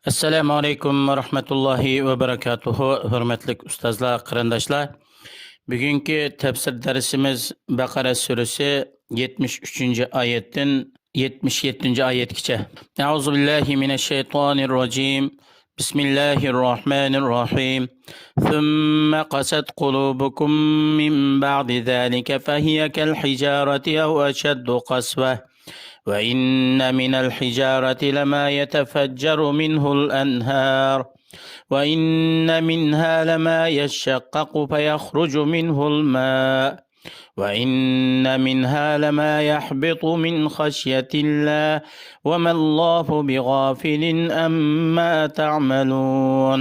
Assalomu alaykum va rahmatullohi va barakatuhu. Hurmatli ustozlar, qarindoshlar. Bugungi tafsir darsimiz Baqara surasi 73-oyatdan 77-oyatgacha. A'udhu billahi minash shaytonir rojim. Bismillahir rohmanir rohim. Thumma qasat qulubukum min ba'di zalika fahiya kal hijarati aw ashaddu qaswah. وإن من الحجارة لما يتفجر منه الأنهار وإن منها لما يشقق فيخرج منه الماء وإن منها لما يحبط من خشية الله وما الله بغافل أما تعملون.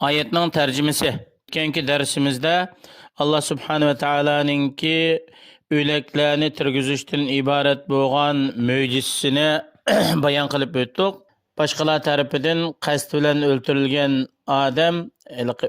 آياتنا ترجمة كأنك درسimizde Allah Subhanahu ve Taala'nınki öleklerini tirgizishdan ibaret bo'lgan mo'jizasini bayon qilib o'tdik. Boshqalar tarafidan qasd bilan o'ldirilgan odam,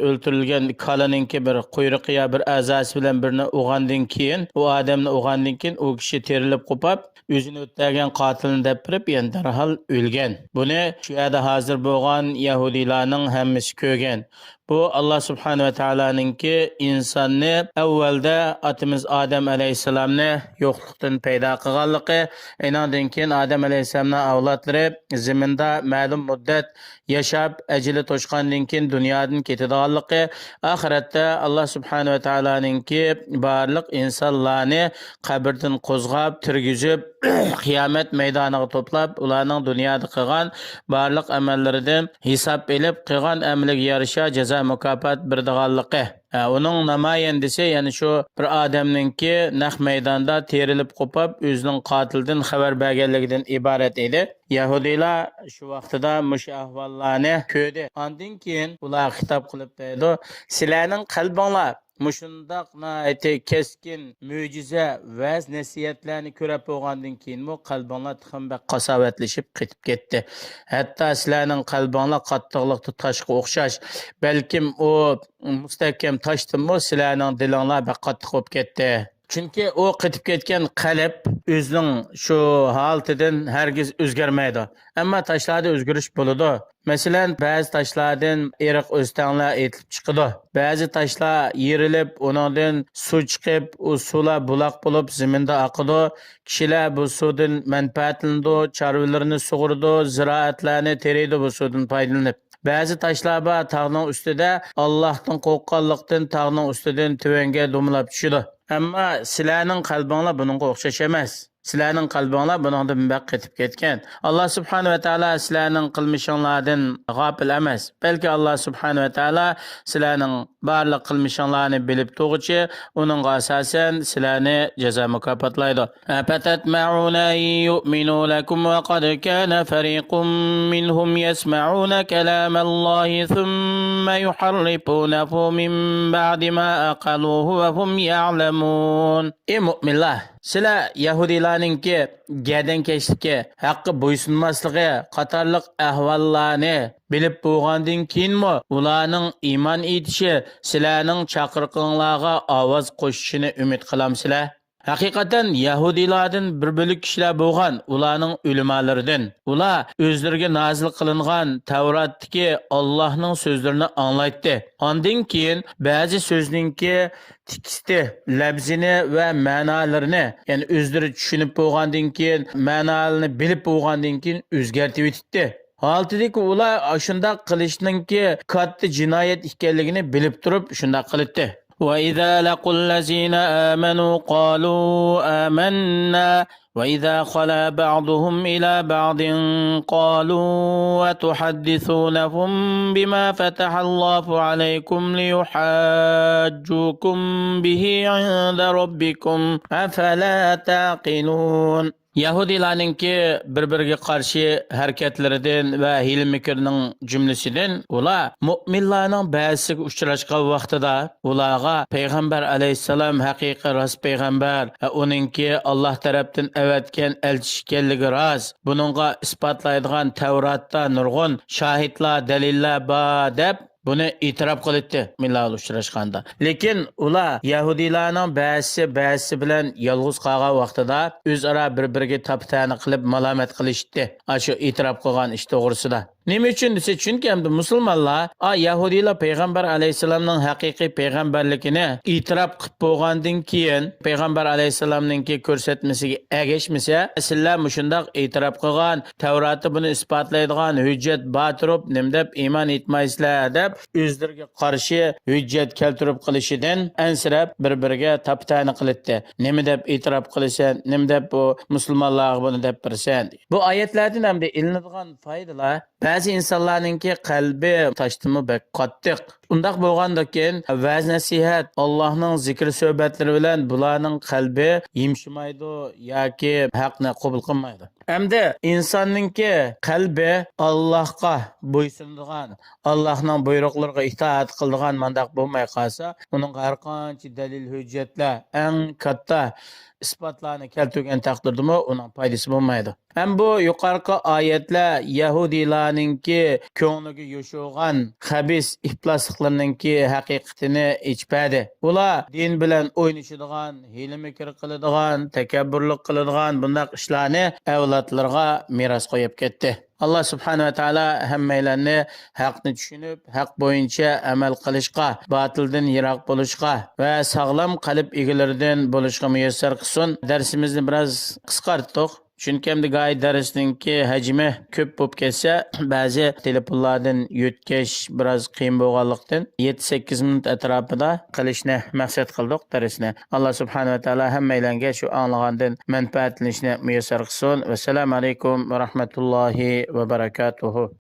o'ldirilgan kalaninki bir quyruqi ya bir a'zosi bilan birini o'g'andan keyin, u odamni o'g'andan keyin u kishi terilib qopab, o'zini o'tlagan qotilni deb birib, endi darhol o'lgan. Buni shu yerda hozir bo'lgan yahudiylarning hammasi ko'rgan. Bu Allah Subhanahu ve Taala'nınki insonni avvalda atimiz Adem Aleyhisselamni yo'qlikdan paydo qilganligi, undan keyin Adem Aleyhisselamning avlodlari zaminda ma'lum muddat yashab, ajali to'shqandan keyin dunyodan ketadiganligi, oxiratda Allah Subhanahu ve Taala'nınki barliq insonlarni qabrdan qo'zg'ab, tirgizib, qiyomat maydoniga to'plab, ularning dunyoda qilgan barliq amallaridan hisob elib, qilgan amaliga yarasha jazo mukofot berdiganligi. Onun namoyandasi, ya'ni shu bir odamninki naq maydonda terilib qopab, o'zining qotildan xabar berganligidan iborat edi. Yahudiylar shu vaqtida mush ahvollarni ko'rdi. Ondan keyin ular xitob qilib dedi: "Sizlarning qalbinglar mushundaq keskin mo'jiza va nasihatlarni ko'rib bo'lgandan keyin bu qalbinglar tixinba qasovatlashib ketib ketdi. Hatto sizlarning qalbinglar qattiqlikda toshga o'xshash, balkim u mustahkam toshdimi sizlarning dilinglar qattiq bo'lib ketdi." Chunki u qitib ketgan qalb o'zining shu holatidan hargiz o'zgarmaydi. Ammo tashlarda o'zgarish bo'ladi. Masalan, ba'zi tashlardan eriq o'stanglar etilib chiqadi. Ba'zi tashlar yerilib, undan suv chiqib, u suvlar buloq bo'lib zaminda oqadi. Kishilar bu suvdan manfaatlanadi, chorvalarni sug'urdi, ziroatlarni teraydi bu suvdan foydalanib. Ba'zi tashlar bor tog'ning ustida Allohdan qo'rqqanlikdan tog'ning ustidan tuvanga dumlab tushadi. Ammo sizlarning qalbinglar buningga o'xshash emas. Sizlarning qalbinglar buningdan baq ketib ketgan. Alloh Subhanahu va Taala sizlarning qilmishinglardan g'ofil emas. Balki Alloh Subhanahu va Taala sizlarning barliq qilmishinglarni bilib turuvchi, uning asosan sizlarni jazo mukofotlaydi. Fatatma'una yu'minu lakum wa qad kana fariqun minhum yasma'una kalam Allohi thumma yuharrifunahu min ba'di ma aqaluhu wa hum ya'lamun. Ey mu'minlar, sizlar Yahudilarninki gadankeşligi, haqqi bo'ysunmasligi qatorliq ahvollarni bilib bo'lgandan keyinmi ularning iymon etishi, sizlarning chaqiriqinglarga ovoz qo'shishini umid qilamsizlar? Haqiqatan Yahudilardan bir bo'lik kishilar bo'lgan, ularning ulamolaridan. Ular o'zlariga nozil qilingan Tavratdagi Allohning so'zlarini anglaydi. Ondan keyin ba'zi so'zninki teksti, labzini va ma'nolarini, ya'ni o'zlari tushunib bo'lgandan keyin, ma'nolarini bilib bo'lgandan keyin o'zgartib etdi. Haltidagi ular shunday qilishninki katta jinoyat ekanligini bilib turib shunday qildi. وَإِذَا لَقُوا الَّذِينَ آمَنُوا قَالُوا آمَنَّا وَإِذَا خَلَا بَعْضُهُمْ إِلَى بَعْضٍ قَالُوا وَتُحَدِّثُونَهُمْ بِمَا فَتَحَ اللَّهُ عَلَيْكُمْ لِيُحَاجُّوكُمْ بِهِ عِندَ رَبِّكُمْ أَفَلَا تَعْقِلُونَ. Yahudilarninki bir-biriga qarshi harakatlaridan va hiyla-mikrning jumlasidan ular mu'minlarning ba'zisiga uchrashgan vaqtida ularga payg'ambar alayhissalom haqiqiy rost payg'ambar, uningki Alloh tarafdan avatgan elchi ekanligi rost, buningga isbotlaydigan Tavratda nurg'un shohidlar, dalillar bor deb buni e'tirof qildi millar uchrashganda. Lekin ular Yahudiylarning ba'zisi bilan yolg'iz qolgan vaqtida o'zaro bir-biriga taptani qilib malomat qilishdi. Shu e'tirof qilgan ish to'g'risida. Nima uchun desa, chunki hamda musulmonlar Yahudiylar payg'ambar alayhisalomning haqiqiy payg'ambarligini e'tirof qilib bo'lgandan keyin payg'ambar alayhisalomningki ko'rsatmasiga ergashmasa, sizlar mushundoq e'tirof qilgan, Tavrotda buni isbotlaydigan hujjat bor turib, nima deb iymon etmaysizlar deb o'zlariga qarshi hujjat keltirib qilishidan ansirab bir-biriga taptani qildi. Nima deb e'tirof qilasan, nima deb bu musulmonlarga buni deb birsan. Bu oyatlardan hamda ilinadigan foydalar ba'zi insonlarningki qalbi tashdimi bek qattiq. Undaq bo'lgandan keyin va'z nasihat, Allohning zikr suhbatlari bilan bularning qalbi yumshamaydi yoki haqni qabul qilmaydi. Hamda insonningki qalbi Allohga bo'ysunadigan, Allohning buyruqlariga itoat qiladigan mandaq bo'lmay qolsa, uning har qancha dalil hujjatlar eng katta isbotlarni keltirgan taqdirdami uning foydasi bo'lmaydi. Ham bu yuqorqi oyatlar Yahudiylarningki ko'ngliga yo'shilgan xabis iflosliqlarningki haqiqatini ichpadi. Ular din bilan o'ynashadigan, hiyla-mikr qiladigan, takabburlik qiladigan bundaq ishlarni avlodlarga meros qo'yib ketdi. Allah subhanahu wa ta'ala hammalarni haqni tushunib, haq bo'yicha amal qilishga, batildan yiroq bo'lishga va sog'lom qalb egalaridan bo'lishga muyassar qilsin. Darsimizni biroz qisqartdik. Chunki hamda g'oya darsninki hajmi ko'p bo'lib ketsa, ba'zi telefonlardan yutkash biroz qiyin bo'lganlikdan 7-8 minut atrofida qilishni maqsad qildik darsni. Alloh subhanahu va taolo hammalarga shu anglagandan manfaatlanishni muyassar qilsin. Assalomu alaykum va rahmatullohi va barakatuh.